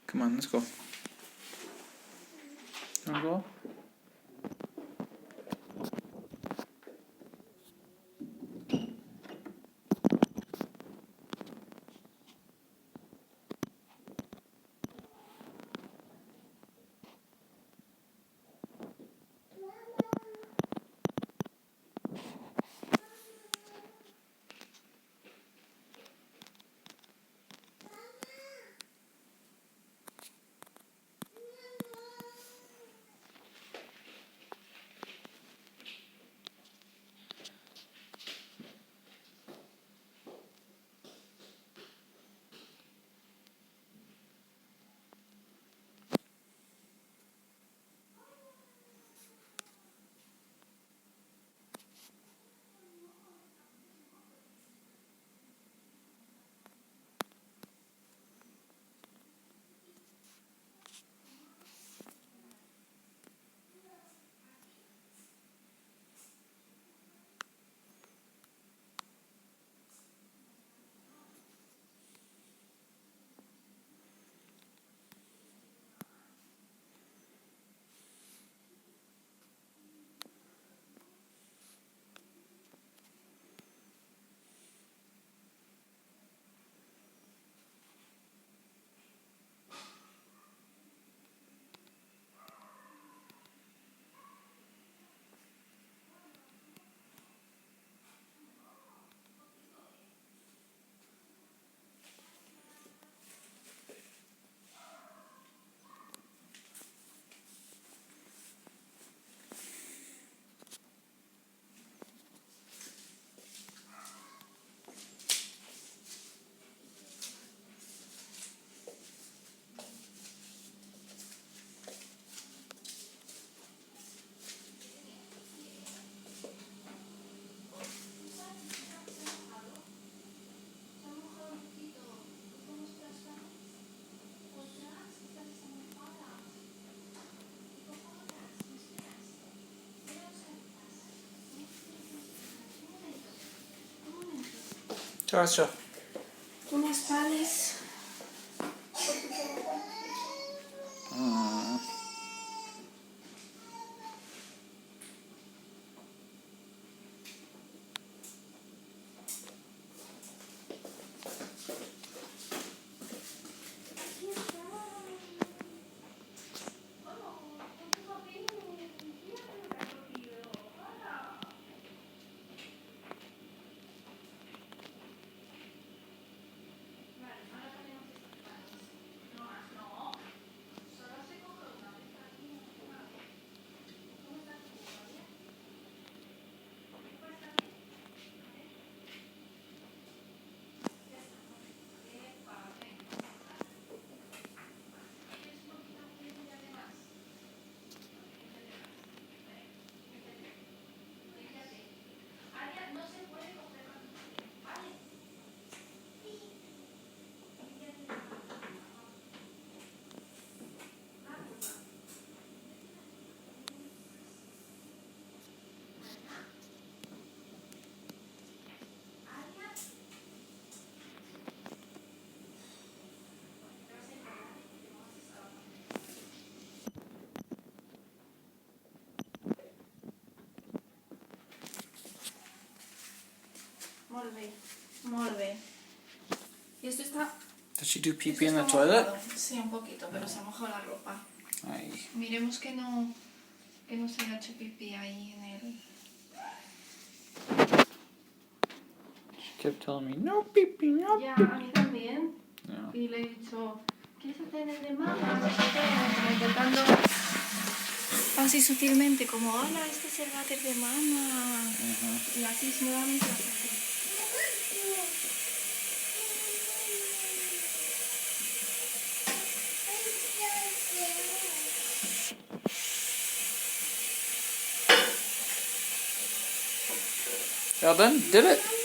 Come on, let's go. Wanna go? Ciao. Unas pales. Molt bé. Y esto está... Did she do pee esto pee in the está toilet? mojado. Sí, un poquito, pero se ha mojado la ropa. Ay. Miremos que no se haya hecho pipí ahí en el... She kept telling me, no pee pee, no Ya, pee a mí también. pee. Yeah. Y le he dicho, ¿quieres hacer el de mamá? No sé qué, como intentando así sutilmente, como, hola, este es el váter de mamá. Y así nuevamente la saqué. Well done, did it?